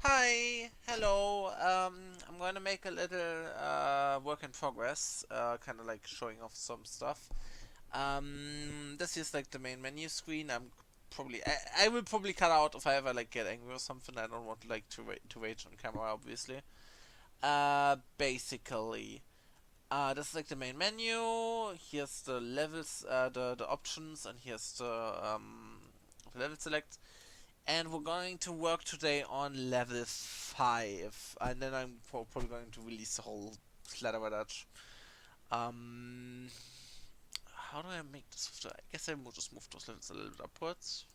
Hi, hello. I'm going to make a little work in progress, kind of like showing off some stuff. This is like the main menu screen. I will probably cut out if I ever like get angry or something. I don't want like to rage on camera, obviously. Basically, this is like the main menu. Here's the levels, the options, and here's the level select. And we're going to work today on level 5. And then I'm probably going to release the whole Kladderadatsch. Um, how do I make this? I guess I will just move those levels a little bit upwards.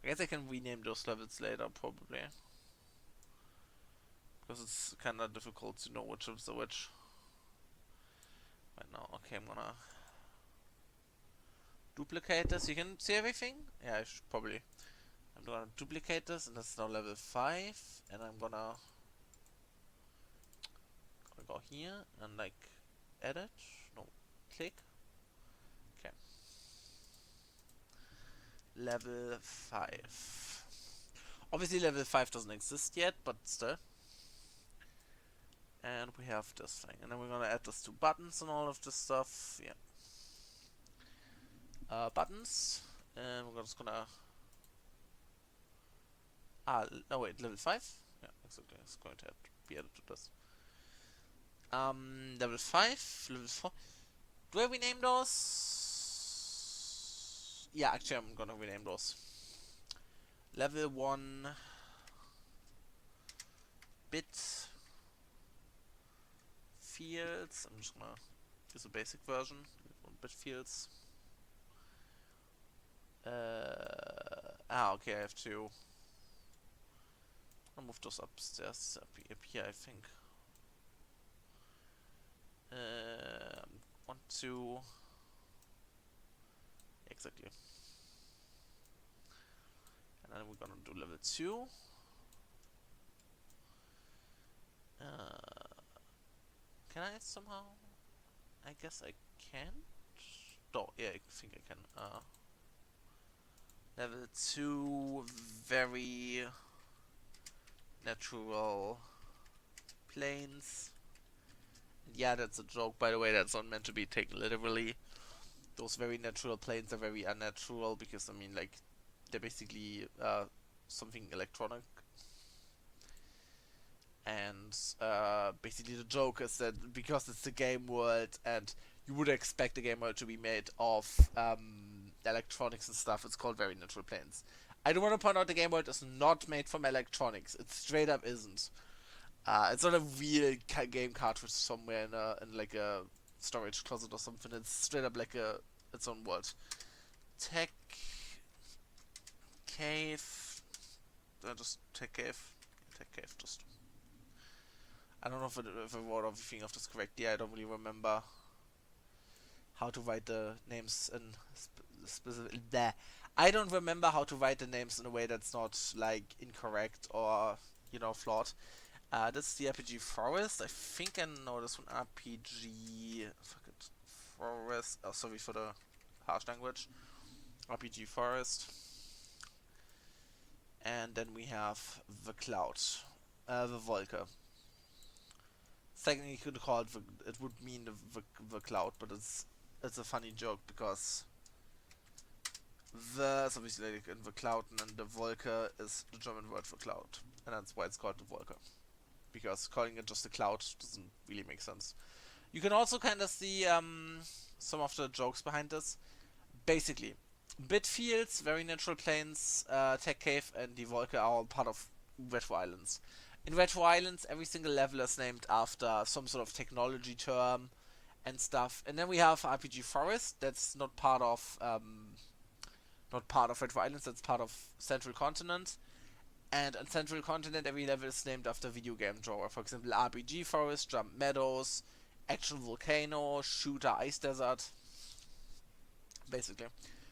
I guess I can rename those levels later, probably. Because it's kind of difficult to know which is which. Right now, okay, I'm gonna duplicate this. You can see everything? Yeah, I should probably. I'm gonna duplicate this, and this is now level 5. And I'm gonna go here and like edit. No, click. Okay. Level 5. Obviously level 5 doesn't exist yet, but still. And we have this thing. And then we're gonna add this to buttons and all of this stuff. Yeah. Buttons. And we're just gonna... no wait, level 5? Yeah, exactly. It's going to be added to this. Level 5, level 4. Do I rename those? Yeah, actually I'm gonna rename those. Level 1 bit fields. I'm just gonna use a basic version. 1 bit fields. Okay, I have to... I'll move those upstairs, up here, I think. Want to... Exactly. And then we're gonna do level 2. Can I somehow... I guess I can't? Oh, yeah, I think I can. Level 2, very natural planes. Yeah, that's a joke, by the way. That's not meant to be taken literally. Those very natural planes are very unnatural because, I mean, like, they're basically something electronic. And basically the joke is that because it's the game world and you would expect the game world to be made of electronics and stuff, it's called very natural planes. I do want to point out the game world is not made from electronics. It straight up isn't. It's not a real game cartridge somewhere in like a storage closet or something. It's straight up like its own world. Tech cave. Just tech cave. Tech cave. Just. I don't know if I wrote everything of this correctly. I don't really remember how to write the names in specific. I don't remember how to write the names in a way that's not like incorrect or flawed. This is the RPG Forest. I think I know this one. RPG. Fuck it. Forest. Oh, sorry for the harsh language. RPG Forest. And then we have the cloud. The Wolke. Technically, you could call it it would mean the cloud, but it's a funny joke because it's obviously like in the cloud, and then the Wolke is the German word for cloud, and that's why it's called the Wolke. Because calling it just a cloud doesn't really make sense. You can also kind of see some of the jokes behind this. Basically, bit fields, very natural planes, tech cave, and the Wolke are all part of Retro Islands. In Retro Islands, every single level is named after some sort of technology term and stuff. And then we have RPG Forest. That's not part of Retro Islands. That's part of Central Continent. And on Central Continent, every level is named after a video game genre. For example, RPG Forest, Jump Meadows, Action Volcano, Shooter Ice Desert. Basically.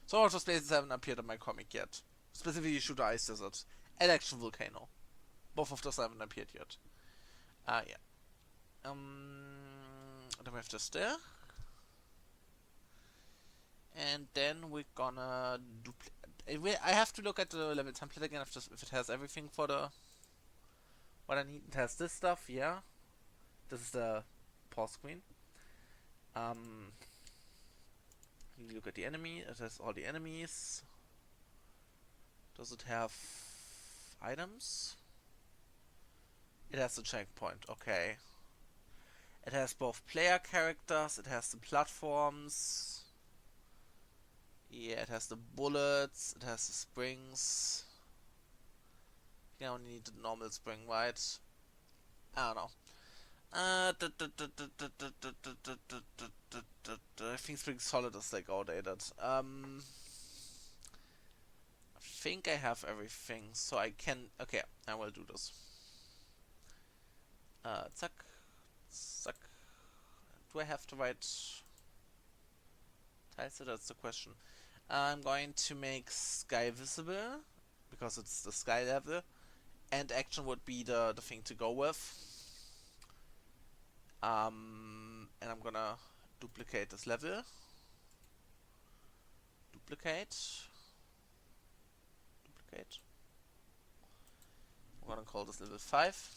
So all of those places haven't appeared in my comic yet. Specifically Shooter Ice Desert and Action Volcano. Both of those haven't appeared yet. Yeah. Then we have this there. And then we're gonna I have to look at the level template again if it has everything for the what I need. It has this stuff, yeah. This is the pause screen. You look at the enemy. It has all the enemies. Does it have items? It has the checkpoint. Okay. It has both player characters. It has the platforms. Yeah, it has the bullets. It has the springs. You only need the normal spring, right? I don't know. I think Spring Solid is like outdated. I think I have everything, so I can. Okay, I will do this. Zack, zack. Do I have to write tiles? That's the question. I'm going to make sky visible because it's the sky level, and action would be the thing to go with. And I'm gonna duplicate this level. Duplicate. I'm gonna call this level 5.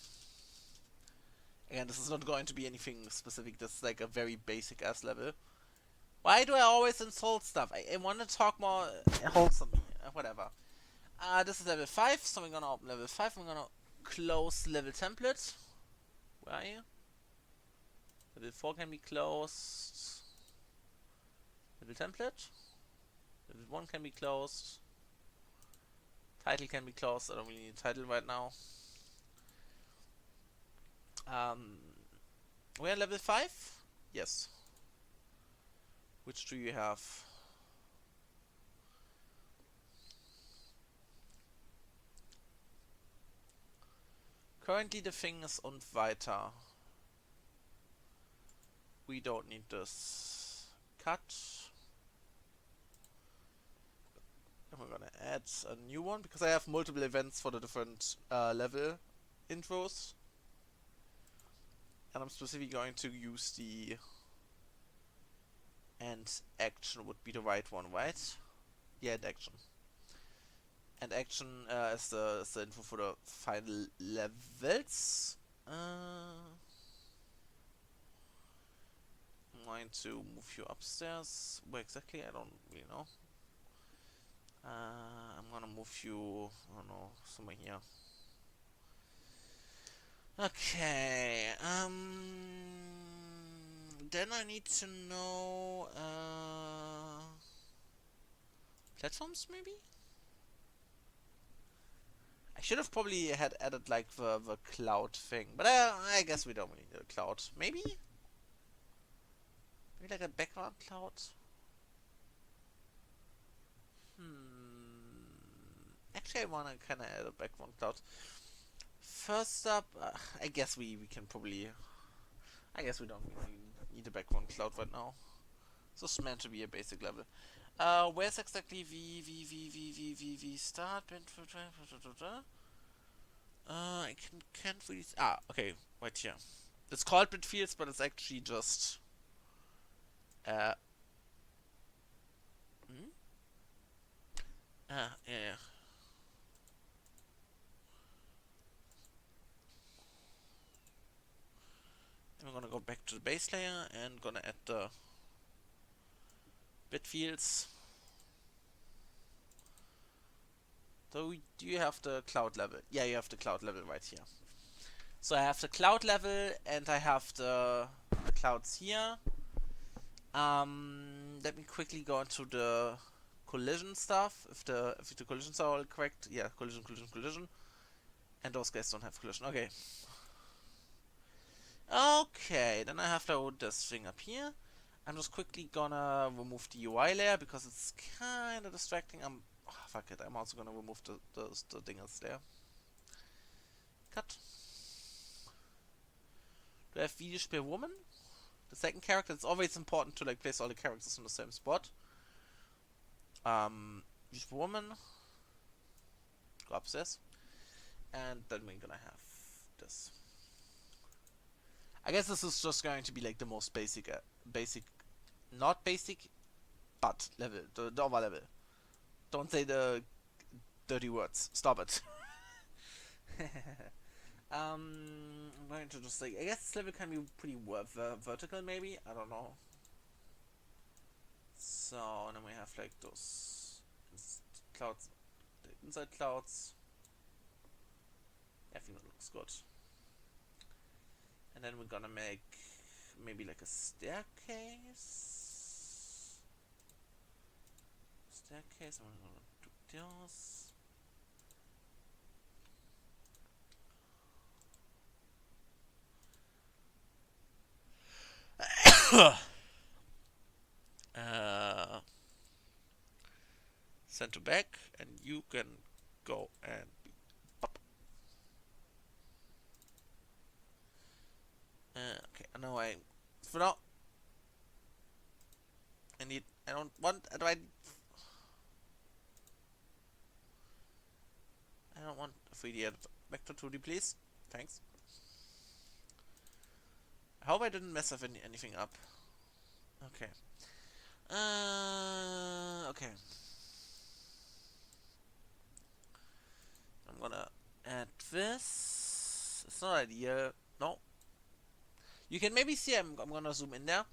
Again, this is not going to be anything specific. This is like a very basic ass level. Why do I always insult stuff? I want to talk more wholesomely. Whatever. This is level 5, so we're gonna open level 5. I'm gonna close level template. Where are you? Level 4 can be closed. Level template. Level 1 can be closed. Title can be closed. I don't really need a title right now. We're at level 5? Yes. Which do you have? Currently the thing is und weiter. We don't need this. Cut. And we're gonna add a new one because I have multiple events for the different level intros. And I'm specifically going to use the and action would be the right one, right? Yeah, and action. And action is the info for the final levels. I'm going to move you upstairs. Where exactly? I don't really know. I'm gonna move you, I don't know, somewhere here. Okay, then I need to know, platforms maybe? I should have probably had added like the cloud thing, but I guess we don't really need a cloud. Maybe? Maybe like a background cloud? Actually, I wanna kinda add a background cloud. First up, I guess we can probably... I guess we don't really need a background cloud right now. So it's meant to be a basic level. Where's exactly V start? I can't really... okay, right here. It's called Bitfields, but it's actually just... yeah. And we're gonna go back to the base layer and gonna add the bit fields. So do you have the cloud level? Yeah, you have the cloud level right here. So I have the cloud level and I have the clouds here. Let me quickly go into the collision stuff. If the collisions are all correct, yeah, collision. And those guys don't have collision. Okay. Okay, then I have to hold this thing up here. I'm just quickly gonna remove the UI layer because it's kinda distracting. Fuck it, I'm also gonna remove the dingers there. Cut. Do I have Videospiel-Man? The second character. It's always important to like place all the characters in the same spot. Videospiel-Man. Go upstairs. And then we're gonna have this. I guess this is just going to be like the most basic, not basic, but level, the over level. Don't say the dirty words. Stop it. I'm going to just like, I guess this level can be pretty vertical maybe, I don't know. So, and then we have like those clouds, the inside clouds. I think that looks good. And then we're gonna make maybe like a staircase. Staircase, and we're gonna do this. Send to back, and you can go and pop. Okay, now for now, I don't want, I don't want a 3D vector 2D, please. Thanks. I hope I didn't mess up anything up. Okay. Okay. I'm gonna add this. It's not ideal. No. You can maybe see I'm gonna zoom in there.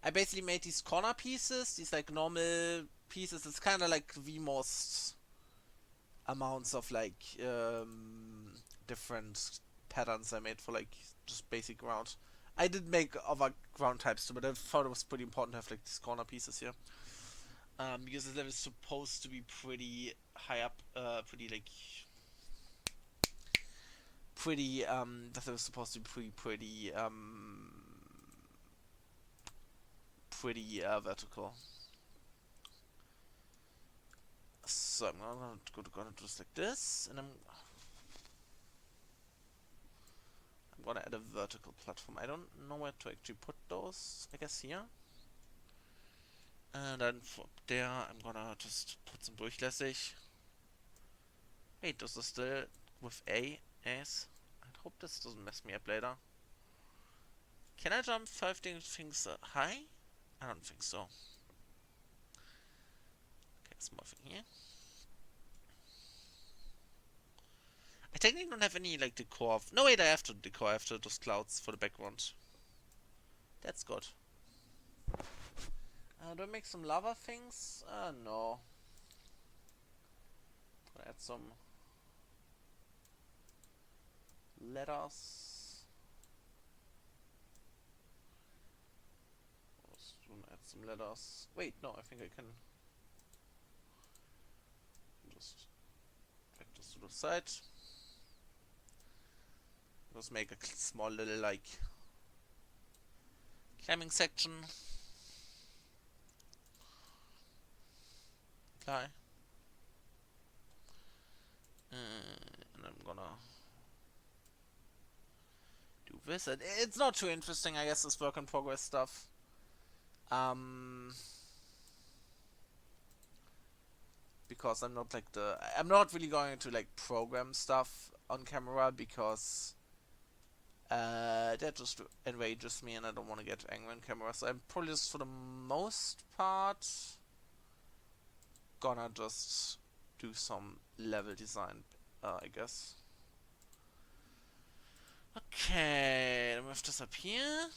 I basically made these corner pieces, these like normal pieces. It's kind of like the most amounts of like different patterns I made for like just basic ground. I did make other ground types too, but I thought it was pretty important to have like these corner pieces here. Because this level is supposed to be pretty high up, that it was supposed to be pretty vertical. So I'm gonna do this like this, and I'm gonna add a vertical platform. I don't know where to actually put those. I guess here. And then from there, I'm gonna just put some durchlässig. Wait, this is still with A, S. I hope this doesn't mess me up later. Can I jump 5 things high? I don't think so. Okay, small thing here. I technically don't have any like decor. No, wait, I have to decor after those clouds for the background. That's good. Do I make some lava things? No. I'll add some letters. Add some letters. Wait, no, I think I can just drag this to the side. Just make a small little like climbing section. Apply. And I'm gonna do this. And it's not too interesting, I guess, this work in progress stuff. Because I'm not really going to like program stuff on camera because that just enrages me and I don't want to get angry on camera. So I'm probably just for the most part gonna just do some level design, I guess. Okay, then we have this up here.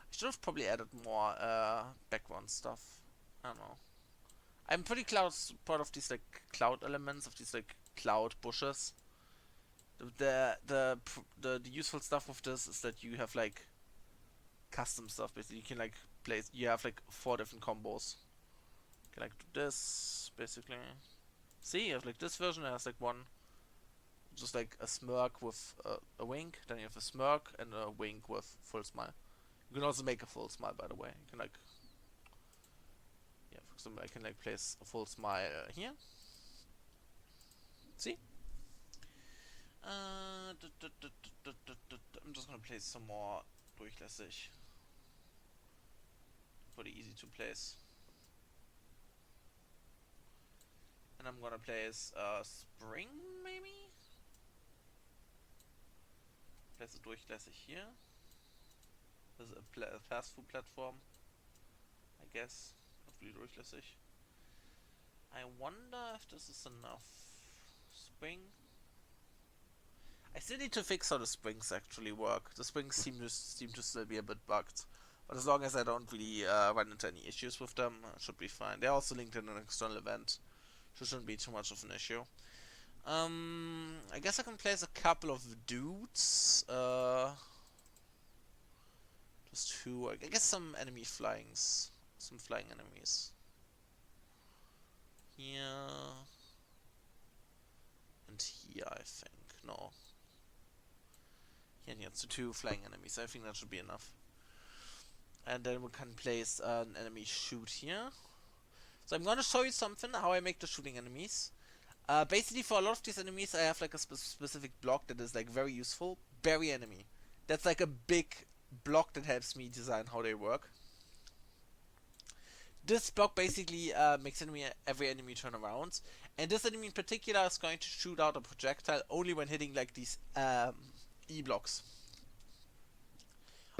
I should have probably added more background stuff. I don't know. I'm pretty proud of these like cloud elements, of these like cloud bushes. The useful stuff with this is that you have like custom stuff. Basically, you can like place. You have like 4 different combos. You can like do this basically. See, you have like this version. It has like one, just like a smirk with a wink. Then you have a smirk and a wink with full smile. You can also make a full smile, by the way. You can like, yeah, for example, I can like place a full smile here. See? I'm just gonna place some more durchlässig. Pretty easy to place. And I'm gonna place a spring, maybe? Place a durchlässig here. This is a fast food platform, I guess. hopefully durchlässig. I wonder if this is enough. Spring. I still need to fix how the springs actually work. The springs seem to still be a bit bugged. But as long as I don't really run into any issues with them, it should be fine. They're also linked in an external event, so it shouldn't be too much of an issue. I guess I can place a couple of dudes. Just two. I guess some enemy flyings. Some flying enemies. Here. And here, I think. No. Here and here. So two flying enemies. I think that should be enough. And then we can place an enemy shoot here. So I'm gonna show you something, how I make the shooting enemies. Basically, for a lot of these enemies, I have like a specific block that is like very useful. Bury enemy. That's like a big block that helps me design how they work. This block basically makes every enemy turn around, and this enemy in particular is going to shoot out a projectile only when hitting like these E blocks.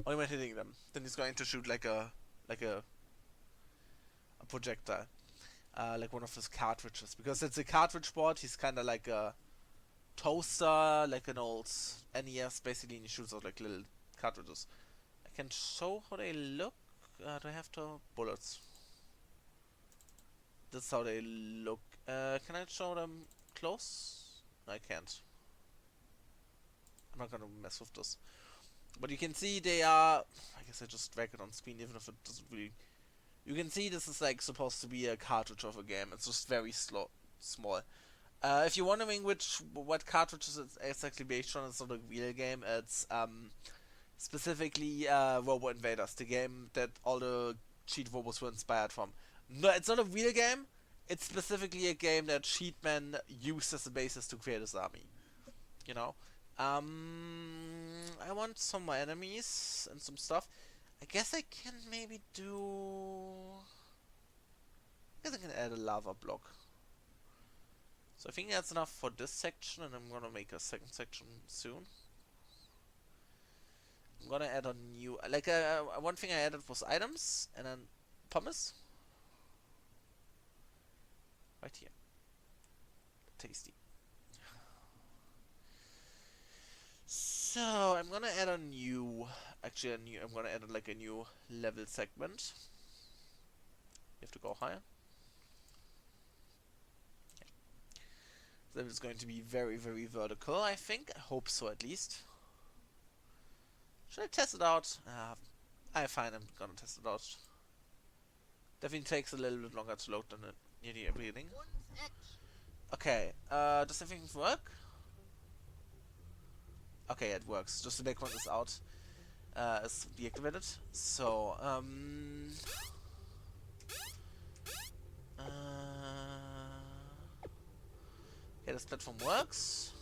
Only when hitting them, then he's going to shoot like a projectile, like one of his cartridges. Because it's a cartridge board, he's kind of like a toaster, like an old NES, basically, and he shoots out like little cartridges. I can show how they look. Do I have to bullets? This is how they look. Can I show them close? No, I can't. I'm not gonna mess with this. But you can see they are... I guess I just drag it on screen even if it doesn't really... You can see this is like supposed to be a cartridge of a game. It's just very small. If you're wondering what cartridges it's actually based on, it's not a real game. It's specifically Robo Invaders, the game that all the cheat robots were inspired from. No, it's not a real game. It's specifically a game that Cheatman used as a basis to create his army. You know? I want some more enemies and some stuff. I guess I can maybe do... I guess I can add a lava block. So I think that's enough for this section, and I'm gonna make a second section soon. I'm gonna add a new... Like, one thing I added was items, and then pumice. Right here. Tasty. So I'm gonna add a new, I'm gonna add like a new level segment. You have to go higher. Yeah. Then it's going to be very, very vertical, I think. I hope so, at least. Should I test it out? I'm fine, I'm gonna test it out. Definitely takes a little bit longer to load than nearly everything. Okay, does everything work? Okay, it works. Just the back one is out. Is deactivated. So, okay, this platform works.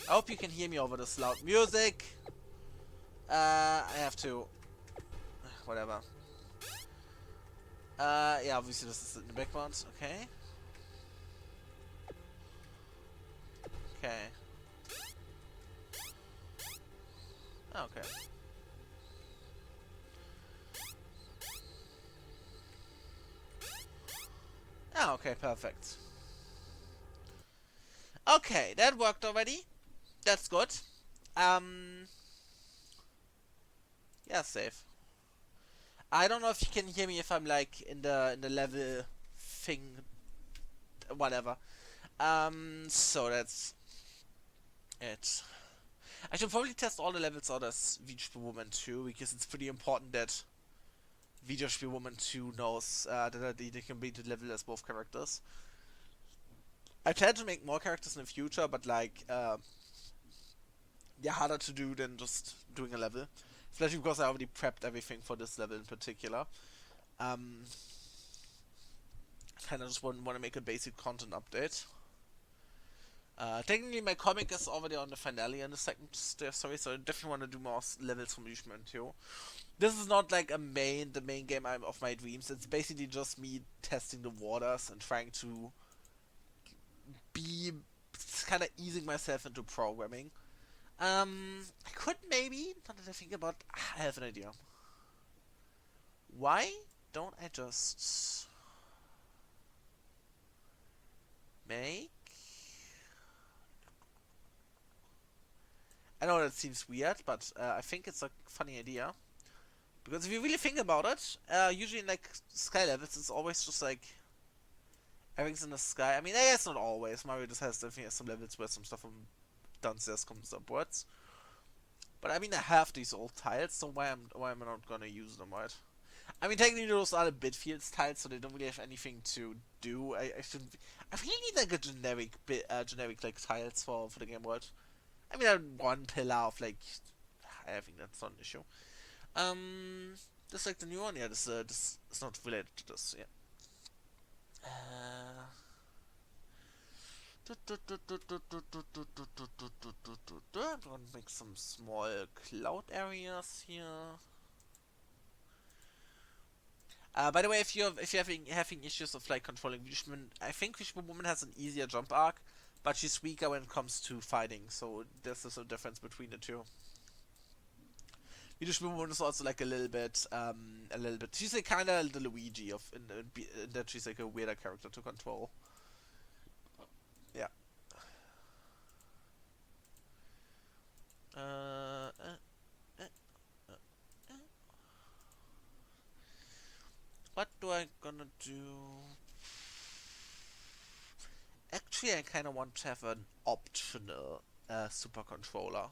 I hope you can hear me over this loud music. I have to... Whatever. Yeah, obviously this is in the background. Okay. Okay. Okay. Oh, okay, perfect. Okay, that worked already. That's good. Yeah, safe. I don't know if you can hear me if I'm like in the level thing, whatever. So that's it. I should probably test all the levels out as Videospiel-Man 2, because it's pretty important that Videospiel-Man 2 knows that they complete the level as both characters. I plan to make more characters in the future, but like, they're harder to do than just doing a level. Especially because I already prepped everything for this level in particular. Kind of just want to make a basic content update. Technically, my comic is already on the finale in the second story, so I definitely want to do more levels from Videospiel-Man 2. This is not like the main game of my dreams. It's basically just me testing the waters and trying to be kind of easing myself into programming. I could maybe, now that I think about, I have an idea. Why don't I just make... I know that seems weird, but I think it's a funny idea. Because if you really think about it, usually in like sky levels, it's always just like everything's in the sky. I mean, I guess not always. Mario just has definitely some levels where some stuff from downstairs comes upwards. But I mean, I have these old tiles, so why am I not gonna use them, right? I mean, technically those are the Bitfields tiles, so they don't really have anything to do. I shouldn't. I really need like a generic like tiles for the game world. I mean, one pillar of like, I think that's not an issue. Just like the new one, yeah. This is not related to this, yeah. I'm gonna make some small cloud areas here. By the way, if you're having issues of like controlling Videospiel-Man, I think Videospiel-Woman has an easier jump arc, but she's weaker when it comes to fighting. So there's a difference between the two. Videospiel-Woman is also like a little bit. She's like kind of the Luigi of in that she's like a weirder character to control. Yeah. Uh, uh, what do I gonna do? Actually, I kind of want to have an optional super controller.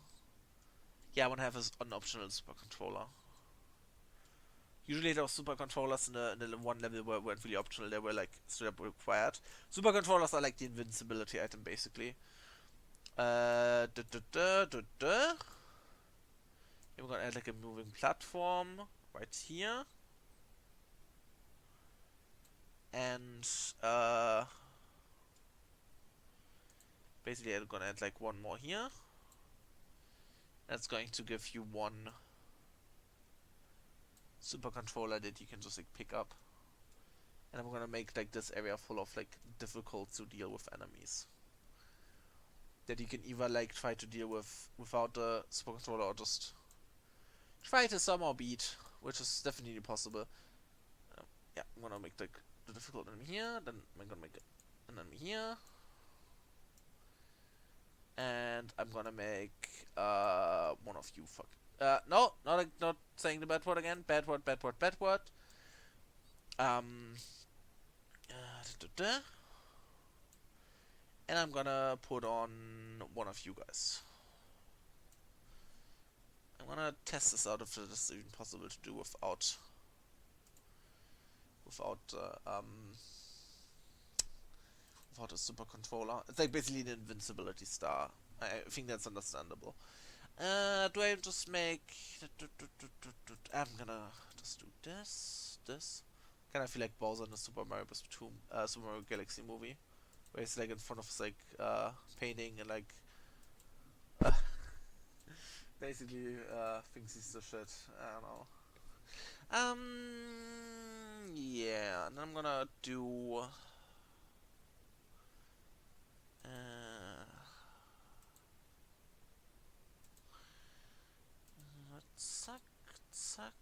Yeah, I want to have an optional super controller. Usually those super controllers in the one level weren't really optional, they were like straight up required. Super controllers are like the invincibility item basically. We're gonna add like a moving platform right here. And basically I'm gonna add like one more here. That's going to give you one super controller that you can just like pick up. And I'm gonna make like this area full of like difficult to deal with enemies that you can either like try to deal with without the super controller or just try to somehow beat, which is definitely possible. Yeah, I'm gonna make like the difficult enemy here, then I'm gonna make an enemy here, and I'm gonna make one of you no, not saying the bad word again. Bad word, bad word, bad word. And I'm gonna put on one of you guys. I'm gonna test this out if it is even possible to do without a super controller. It's like basically an invincibility star. I think that's understandable. Do I just make... I'm gonna just do this. Kinda feel like Bowser in the Super Mario Bros. 2, Super Mario Galaxy movie. Where he's like in front of like, painting and like... basically, thinks he's the shit. I don't know. Yeah, and I'm gonna do... Zack, zack.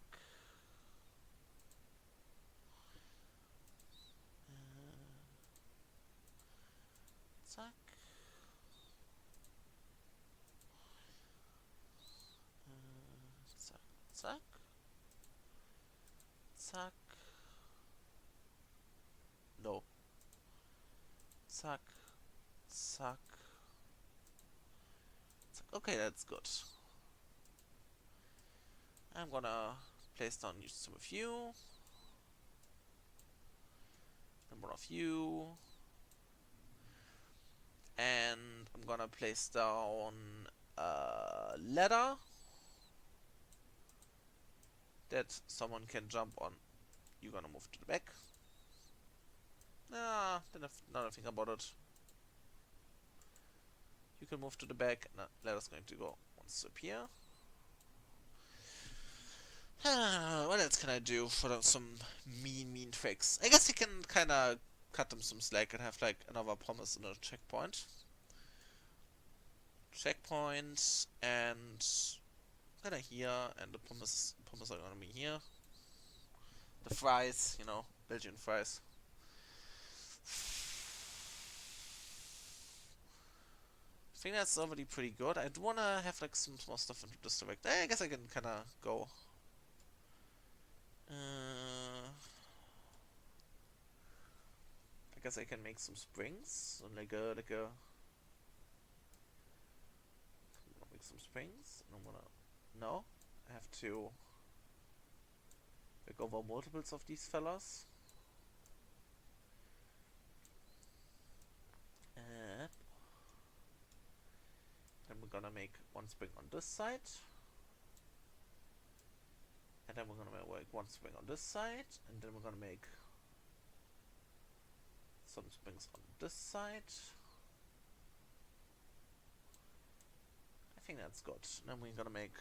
Zack. Zack, zack. Zack. No. Zack. Zack. Zack. Okay, that's good. I'm gonna place down some of you. And one of you. And I'm gonna place down a ladder that someone can jump on. You're gonna move to the back. Then now I think about it. You can move to the back. No, ladder's going to go one step here. What else can I do for some mean tricks? I guess you can kind of cut them some slack and have like another promise and a checkpoint. Checkpoints and kind of here, and the promise are gonna be here. The fries, you know, Belgian fries. I think that's already pretty good. I'd wanna have like some small stuff into this direct. I guess I can kinda go. I guess I can make some springs and like a make some springs. And I'm gonna no. I have to make over multiples of these fellas. And then we're gonna make one spring on this side. And then we're gonna make one spring on this side. And then we're gonna make some springs on this side. I think that's good. Then we're gonna make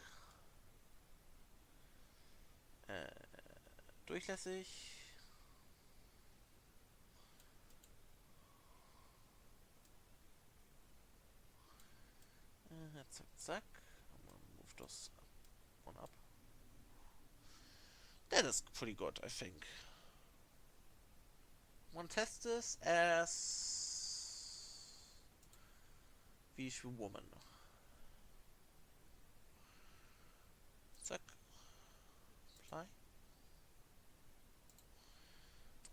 durchlässig. Zack, zack. I'm gonna move this one up. That is pretty good, I think. I want to test this as Videospiel-Man. Zack. Apply. I'm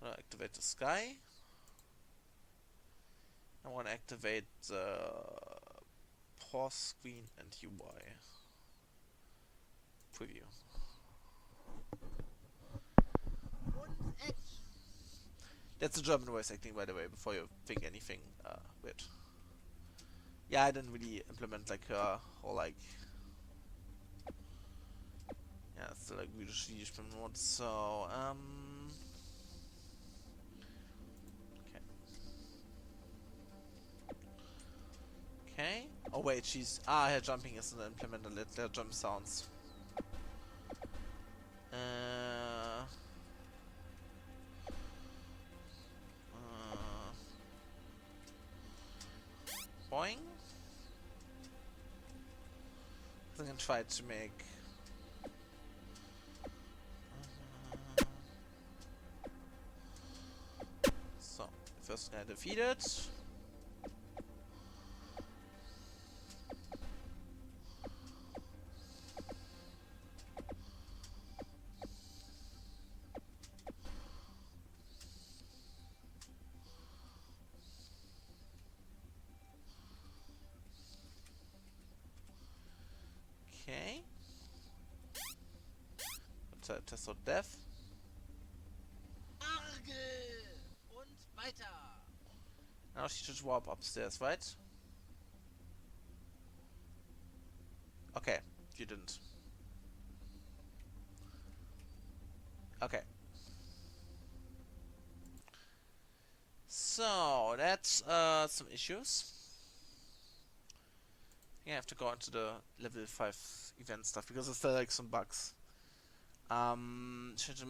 gonna activate the sky. I want to activate the pause screen and UI. Preview. That's a German voice acting, by the way, before you think anything weird. Yeah, I didn't really implement like or like yeah, it's still like Videospiel-Man mode. So okay. Oh wait, she's her jumping isn't implemented. Let jump sounds. Boing. I'm gonna try to make. So first gonna defeat it. Okay. Test out death. Und weiter. Now she should warp upstairs, right? Okay, you didn't. Okay. So that's some issues. I have to go into the level 5 event stuff because there's still like some bugs. Change the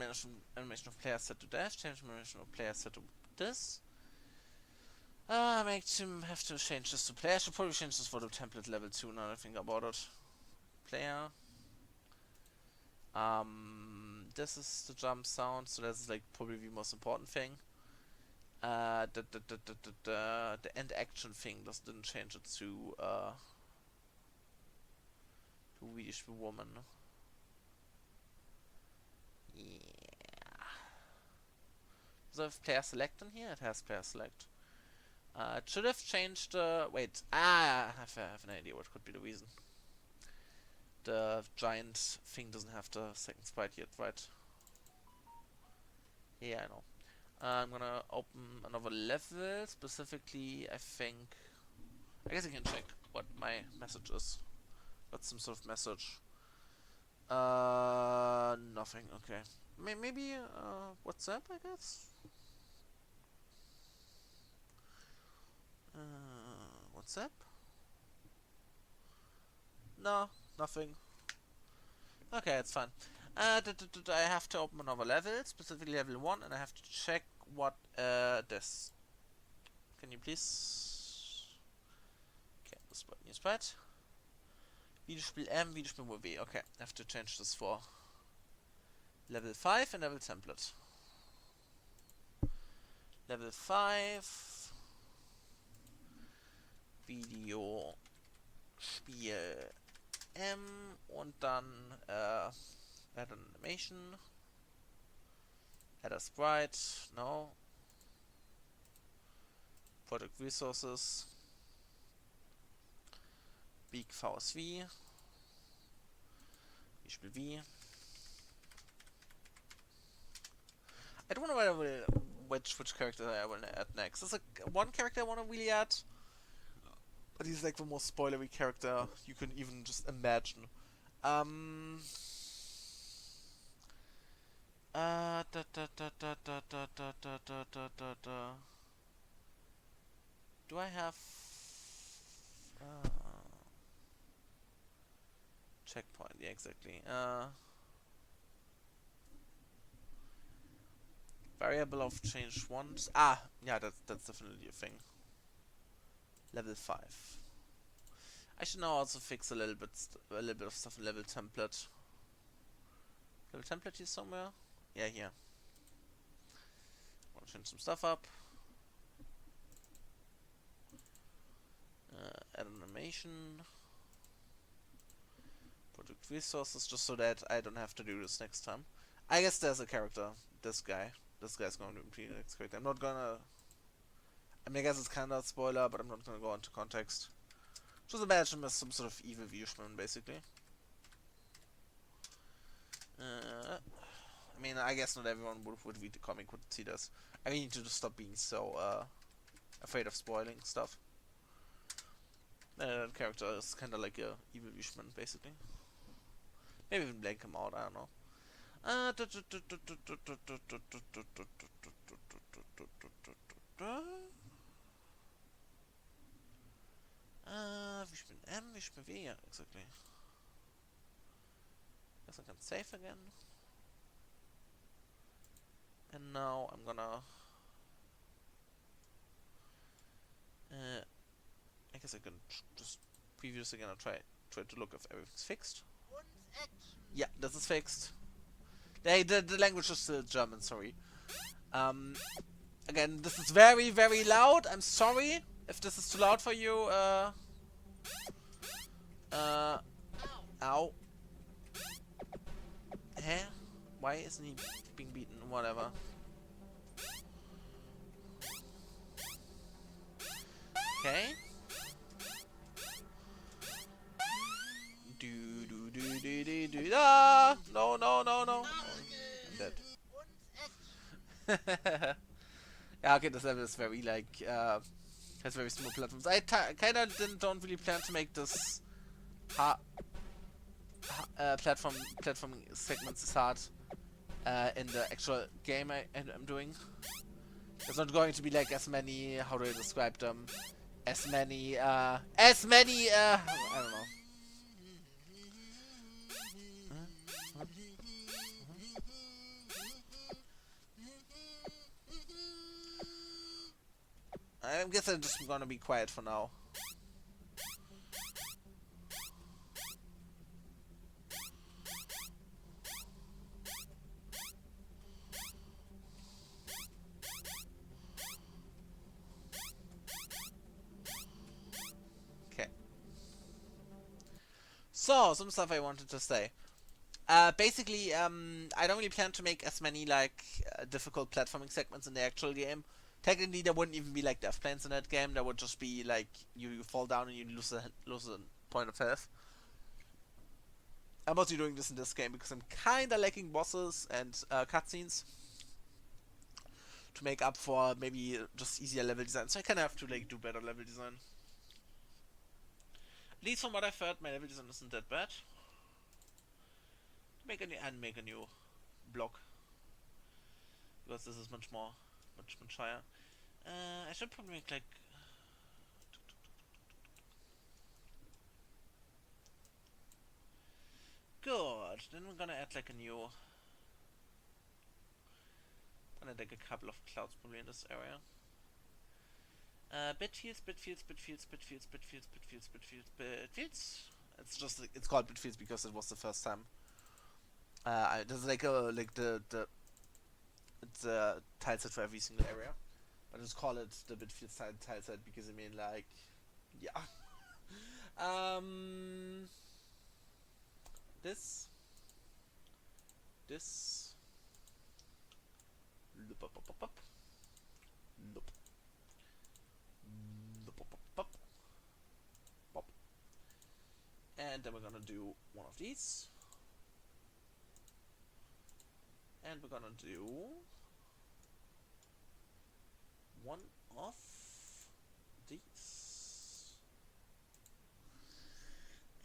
animation of player set to dash, change the animation of player set to this. Make him have to change this to player. I should probably change this for the template level 2 now that I think about it. Player. This is the jump sound, so that's like probably the most important thing. The end action thing didn't change it to Videospiel-Man. Yeah. Does it have player select in here? It has player select. It should have changed the. Wait. I have an idea what could be the reason. The giant thing doesn't have the second sprite yet, right? Yeah, I know. I'm gonna open another level. Specifically, I think. I guess I can check what my message is. What's some sort of message? Nothing. Okay. Maybe WhatsApp, I guess. WhatsApp? No, nothing. Okay, it's fine. I have to open another level, specifically level 1, and I have to check what this. Can you please? Okay, this button is right. Videospiel-M, Videospiel-W. Okay, I have to change this for Level 5 and level template. Level 5 Videospiel M und dann add an animation, add a sprite, no, project resources, big VSV, Beispiel V. I don't know whether I will, which character I will add next. There's one character I want to really add, but he's like the most spoilery character you can even just imagine. Um. Da, da, da, da, da, da, da, da, da, da, da, da. Do I have checkpoint? Yeah, exactly. Variable of change once. Ah, yeah, that's definitely a thing. Level 5. I should now also fix a little bit of stuff in level template. Level template here somewhere? Yeah, here. Want to change some stuff up. Add animation. Project resources, just so that I don't have to do this next time. I guess there's a character. This guy. This guy's going to be the next character. I'm not gonna... I mean, I guess it's kind of a spoiler, but I'm not gonna go into context. Just imagine him as some sort of evil Videospiel-Man, basically. I mean, I guess not everyone would read the comic would see this. I need to just stop being so afraid of spoiling stuff. That character is kind of like a evil Videospiel-Man, basically. Maybe even blank him out, I don't know. Videospiel M, Videospiel V, yeah, exactly. Guess I can save again. And now I'm gonna... I guess I can just preview this again and try to look if everything's fixed. Yeah, this is fixed. The language is still German, sorry. Again, this is very, very loud. I'm sorry if this is too loud for you. Ow. Huh? Why isn't he being beaten? Whatever. Okay. Ah! No, no, no, no. I'm dead. Yeah, okay, this level is very, like, has very smooth platforms. I kind of don't really plan to make this platform segments as hard in the actual game I'm doing. There's not going to be, like, as many, how do I describe them? As many, I don't know. I guess I'm just gonna be quiet for now. Okay. So, some stuff I wanted to say. Basically, I don't really plan to make as many, like, difficult platforming segments in the actual game. Technically, there wouldn't even be, like, death planes in that game. There would just be, like, you fall down and you lose a point of health. I'm mostly doing this in this game because I'm kinda lacking bosses and cutscenes to make up for maybe just easier level design. So I kinda have to, like, do better level design. At least from what I've heard, my level design isn't that bad. Make a new block, because this is much higher. I should probably make, like, good. Then we're gonna add, like, a new, gonna like a couple of clouds probably in this area. Bitfields. It's just, it's called Bitfields because it was the first time There's like the tile set for every single area. I just call it the Bitfield tile set because I mean like, yeah. um, this, this, loop up, up, up, up, loop, loop up, up, up, pop, and then we're gonna do one of these, and we're gonna do one of these.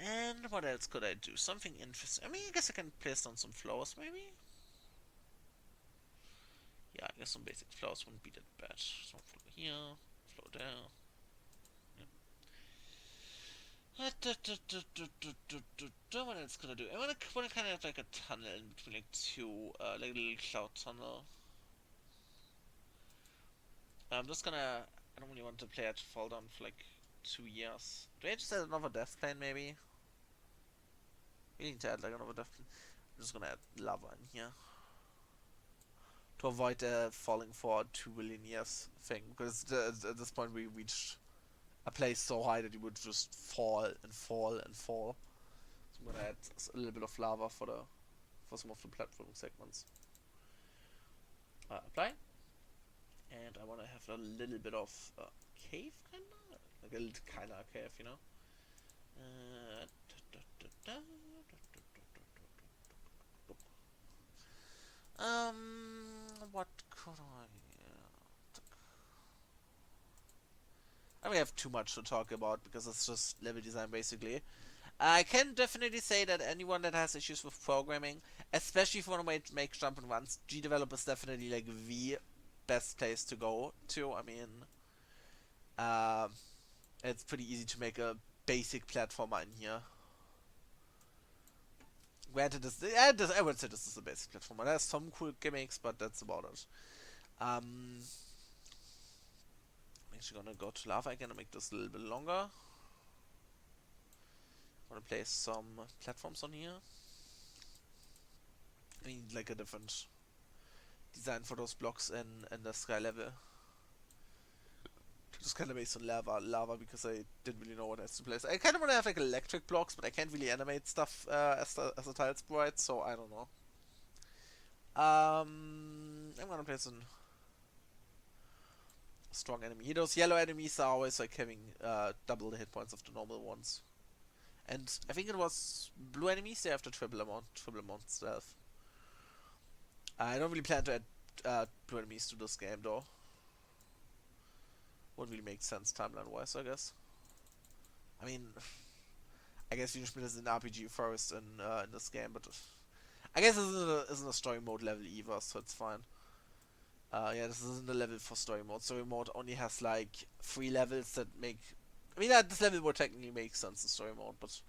And what else could I do? Something interesting. I mean, I guess I can place down some flowers, maybe? Yeah, I guess some basic flowers wouldn't be that bad. Some flower here, flower there. Yeah. What else could I do? I want to kind of have like a tunnel in between like two, like a little cloud tunnel. I'm just gonna. I don't really want to play it fall down for like 2 years. Do I just add another death plane maybe? We need to add like another death plane. I'm just gonna add lava in here to avoid the falling for 2 billion years thing, because at this point we reached a place so high that you would just fall and fall and fall. So I'm gonna add a little bit of lava for some of the platforming segments. Apply, and I want to have a little bit of cave, kinda like a little kinda cave, you know. What could I? I don't have too much to talk about because it's just level design basically. I can definitely say that anyone that has issues with programming, especially if you want to make jump and runs, GDevelop is definitely like the best place to go to. I mean, um, it's pretty easy to make a basic platformer in here. Granted, I would say this is a basic platformer. There's some cool gimmicks, but that's about it. I'm actually gonna go to lava again and make this a little bit longer. I'm gonna place some platforms on here. I mean, like a different design for those blocks in the sky level. Just kind of based on lava because I didn't really know what else to place. I kind of want to have like electric blocks, but I can't really animate stuff as a tile sprite, so I don't know. I'm gonna place a strong enemy. Those yellow enemies are always like having double the hit points of the normal ones. And I think it was blue enemies, they have the triple amount stealth. I don't really plan to add blue enemies to this game though. Wouldn't really make sense timeline wise, I guess. I mean, I guess Videospiel is an RPG first in this game, but I guess this isn't a story mode level either, so it's fine. Yeah, this isn't a level for story mode. Story mode only has like 3 levels that make. I mean, this level would technically make sense in story mode, but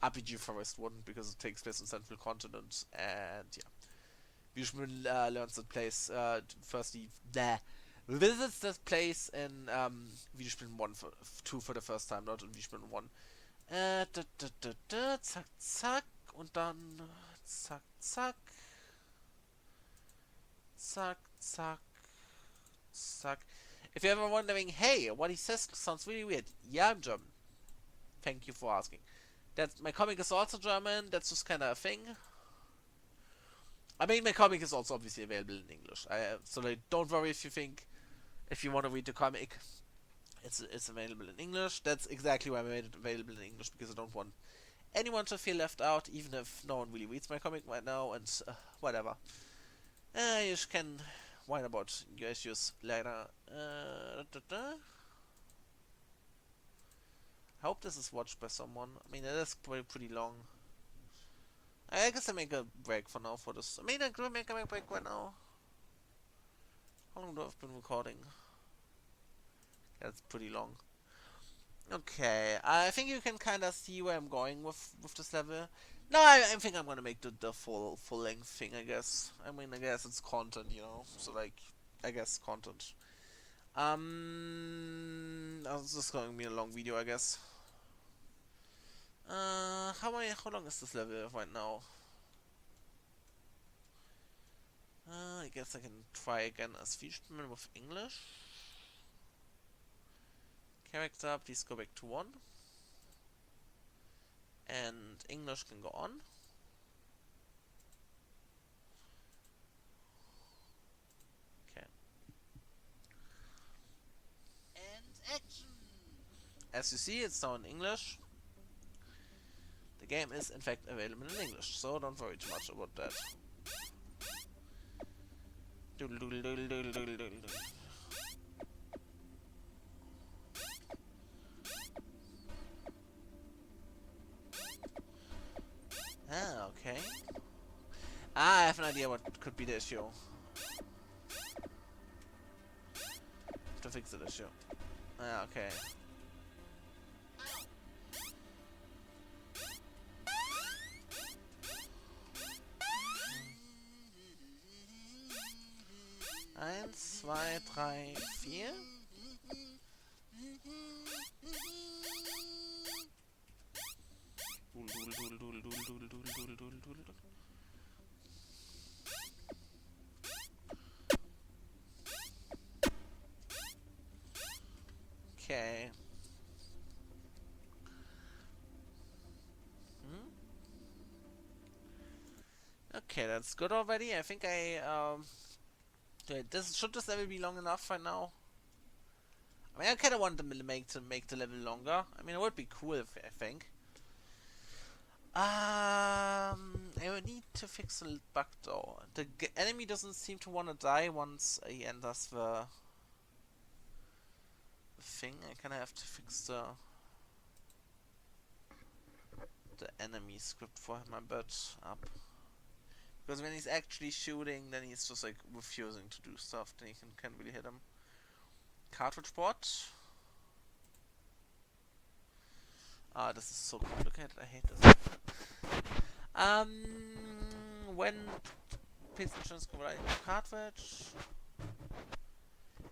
RPG Forest wouldn't because it takes place in Central Continent, and yeah. Videospiel learns that place firstly. Visits this place in Videospiel 1 2 for the first time, not in Videospiel 1. Zack, zack. Und dann zack, zack. Zack, zack, zack. If you're ever wondering, hey, what he says sounds really weird. Yeah, I'm German. Thank you for asking. My comic is also German. That's just kind of a thing. I mean, my comic is also obviously available in English. So like, don't worry if you want to read the comic. It's available in English. That's exactly why I made it available in English, because I don't want anyone to feel left out, even if no one really reads my comic right now, and whatever. You can whine about your issues later. I hope this is watched by someone. I mean, it is pretty long. I guess I make a break for now for this. I mean, I could make a break right now. How long do I've been recording? That's pretty long. Okay, I think you can kind of see where I'm going with this level. No, I think I'm gonna make the full length thing. I guess. I mean, I guess it's content, you know. So like, I guess content. This is going to be a long video, I guess. How long is this level right now? I guess I can try again as Videospiel-Man with English. Character, please go back to 1. And English can go on. Okay. And action! As you see, it's now in English. The game is in fact available in English, so don't worry too much about that. Doodle doodle doodle doodle doodle doodle. Ah, okay. I have an idea what could be the issue. To fix the issue. Ah, okay. Eins, zwei, drei, vier. Okay. Okay, that's good already. I think should this level be long enough right now? I mean, I kind of want them to make the level longer. I mean, it would be cool if I think. I would need to fix a bug though. The enemy doesn't seem to want to die once he enters the thing. I kind of have to fix the enemy script for him a bit up. Because when he's actually shooting, then he's just like refusing to do stuff. Then you can't really hit him. Cartridge port. Ah, this is so complicated. I hate this. When PlayStation's converting cartridge,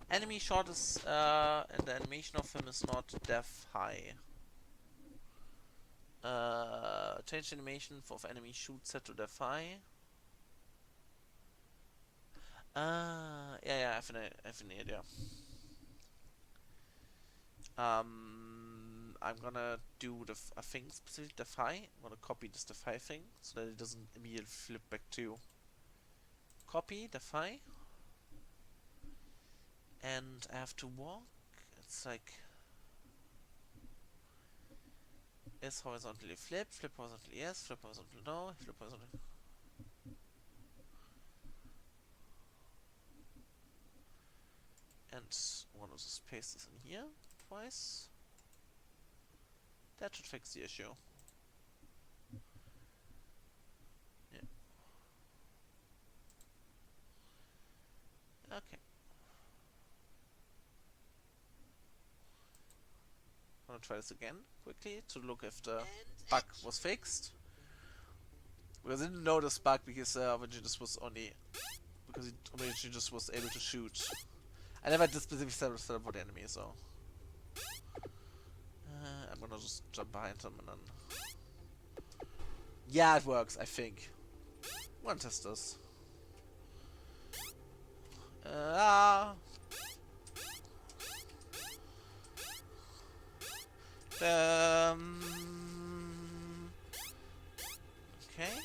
enemy shot is and the animation of him is not def high. Change animation of enemy shoot set to def high. Yeah, I have an idea. I'm gonna do a thing specific def high. I'm gonna copy this def high thing so that it doesn't immediately flip back to copy def high. And I have to walk. It's like is horizontally flip horizontally yes, flip horizontally no, flip horizontally. And one of the spaces in here twice. That should fix the issue. Yeah. Okay. I'm gonna try this again quickly to look if the bug was fixed. Because I didn't know this bug because originally this was only because it originally just was able to shoot. I never did specific setup for the enemy, so I'm gonna just jump behind him and then yeah, it works. I think. I'm gonna test this. Okay.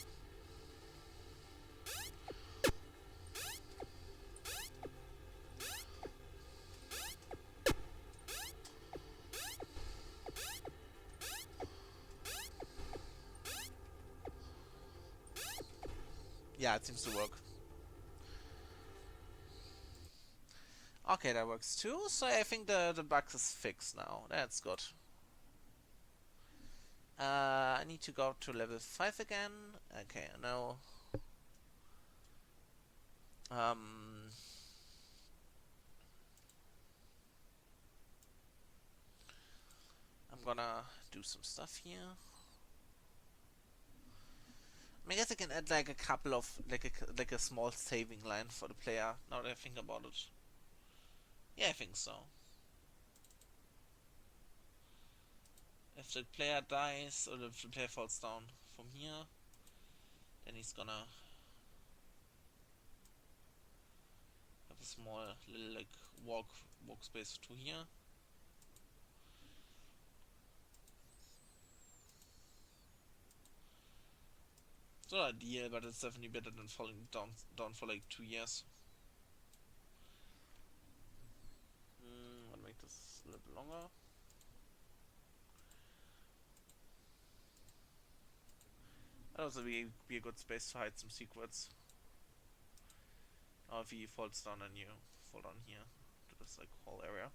Yeah, it seems to work. Okay, that works too. So I think the bug is fixed now. That's good. I need to go to level 5 again. Okay, now I'm gonna do some stuff here. I guess I can add like a couple of like a small saving line for the player. Now that I think about it. Yeah, I think so. If the player dies or if the player falls down from here, then he's gonna small little like walk space to here. It's not ideal, but it's definitely better than falling down for like 2 years. I'll make this a little longer. That also be a good space to hide some secrets. Or if he falls down and you fall down here to this like whole area.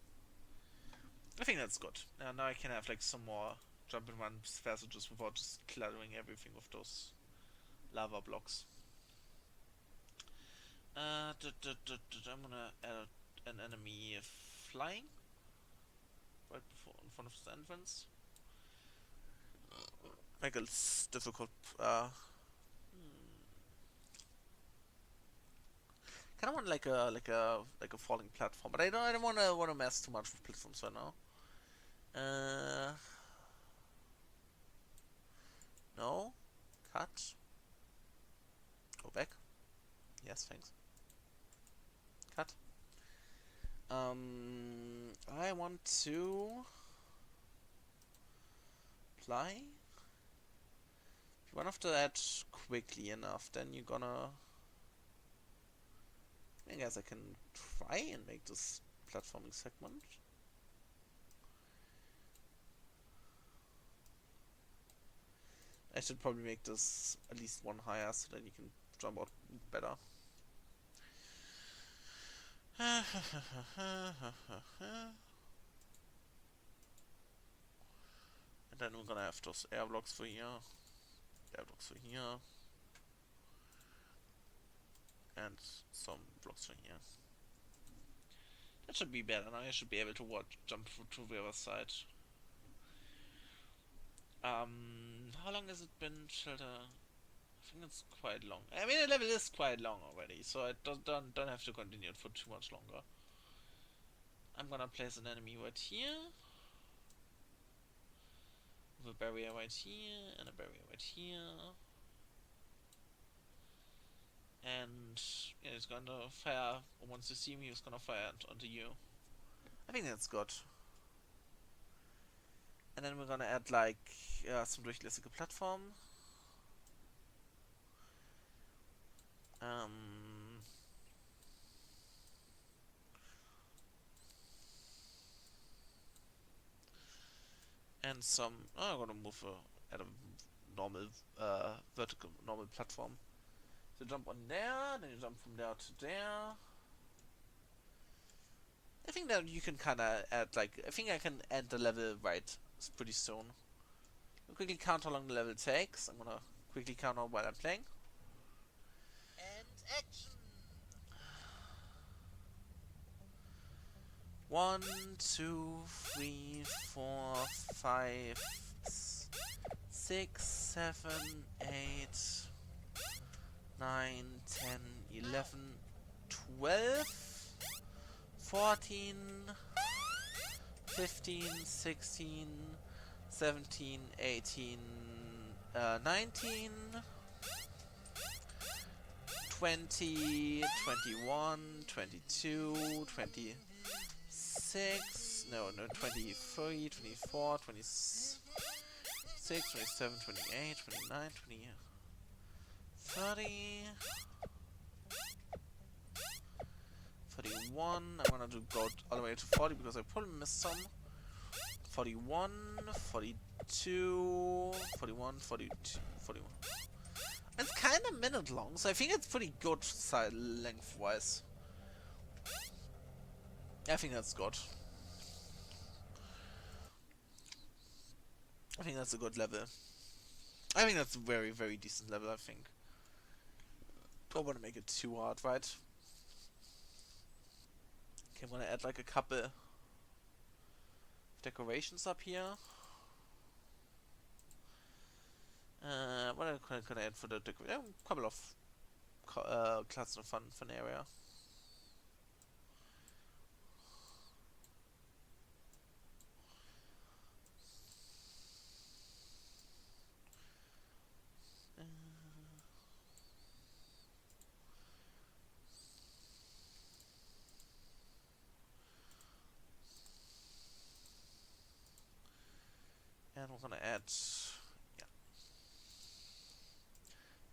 I think that's good. Now I can have like some more jump and run passages without just cluttering everything with those lava blocks. I'm gonna add an enemy flying right before in front of the entrance. Make it difficult. Kind of want like a falling platform, but I don't want to mess too much with platforms right now. No, cut. Go back. Yes, thanks. Cut. I want to fly. If you run after that quickly enough, then you're gonna. I guess I can try and make this platforming segment. I should probably make this at least one higher so then you can jump out better. And then we're gonna have those air blocks for here, air blocks for here, and some blocks for here. That should be better. Now I should be able to jump to the other side. How long has it been, Shelter? I think it's quite long. I mean, the level is quite long already, so I don't have to continue it for too much longer. I'm gonna place an enemy right here, with a barrier right here, and a barrier right here. And yeah, he's gonna fire, once you see me, he's gonna fire onto you. I think that's good. And then we're gonna add like some durchlässige platform. And some. Oh, I'm gonna move at a normal vertical normal platform. So jump on there, then you jump from there to there. I think that you can kind of add like. I think I can end the level right pretty soon. I'll quickly count how long the level takes. I'm gonna quickly count out while I'm playing. And action. 1, 2, 3, 4, 5, 6, 7, 8, 9, 10, 11, 12, 14, 15, 16, 17, 18, 19, 20, 21, 22, 20. 23, 24, 26, 27, 28, 29, 20, 30, 31. I'm gonna go all the way to 40 because I probably missed some. 41, 42, 41, 42, 41. It's kind of minute long, so I think it's pretty good side length wise. I think that's good. I think that's a good level. I think that's a very, very decent level, I think. Don't want to make it too hard, right? Okay, I'm gonna add like a couple decorations up here. What can I add for the decoration? A couple of classes of fun area. And we're gonna add, yeah,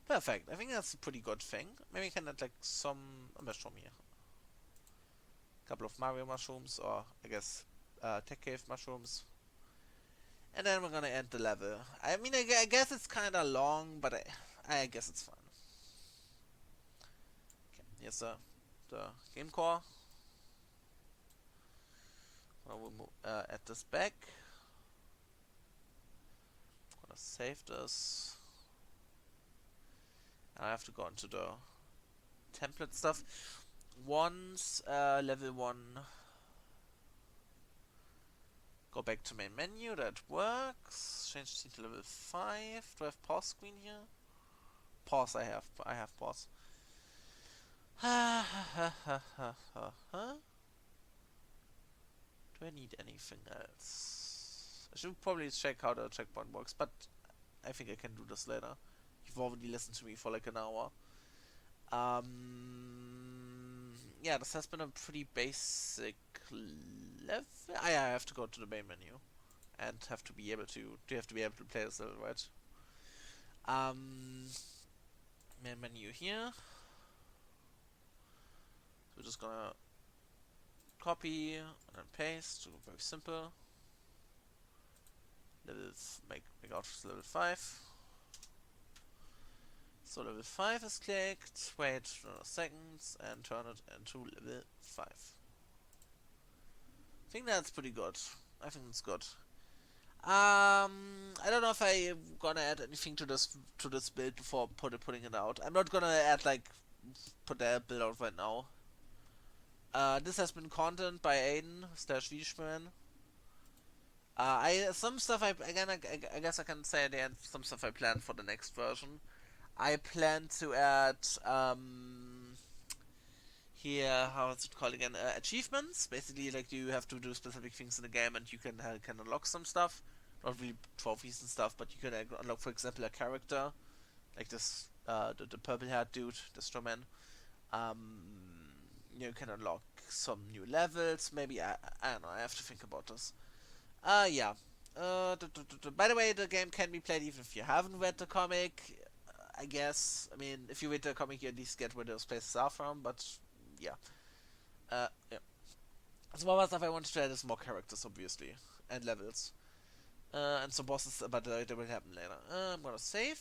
perfect. I think that's a pretty good thing. Maybe we can add like some mushroom here, a couple of Mario mushrooms, or I guess tech cave mushrooms. And then we're gonna end the level. I mean, I guess it's kind of long, but I guess it's fine. Okay, here's the game core. I will add this back. I'm gonna save this. And I have to go into the template stuff. Once level 1, go back to main menu, that works. Change scene to level 5. Do I have pause screen here? Pause, I have pause. Do I need anything else? I should probably check how the checkpoint works, but I think I can do this later. You've already listened to me for like an hour. Yeah, this has been a pretty basic level. I have to go to the main menu and have to be able to play this level, right? Main menu here. So we're just gonna copy and then paste. So very simple. Make out level 5. So level 5 is clicked. Wait a second and turn it into level 5. I think that's pretty good. I think it's good. I don't know if I'm gonna add anything to this build before putting it out. I'm not gonna add put that build out right now. This has been content by Aiden / Videospiel-Man. Some stuff I guess I can say at the end. Some stuff I planned for the next version. I plan to add here, how is it called again? Achievements. Basically, like you have to do specific things in the game, and you can unlock some stuff. Not really trophies and stuff, but you can unlock, for example, a character like this, the purple-haired dude, the Strawman. You can unlock some new levels. Maybe I don't know. I have to think about this. Yeah. By the way, the game can be played even if you haven't read the comic. I guess. I mean, if you read the comic, you at least get where those places are from. But yeah. Yeah. Some other stuff I wanted to add is more characters, obviously, and levels, and some bosses, but they will happen later. I'm gonna save.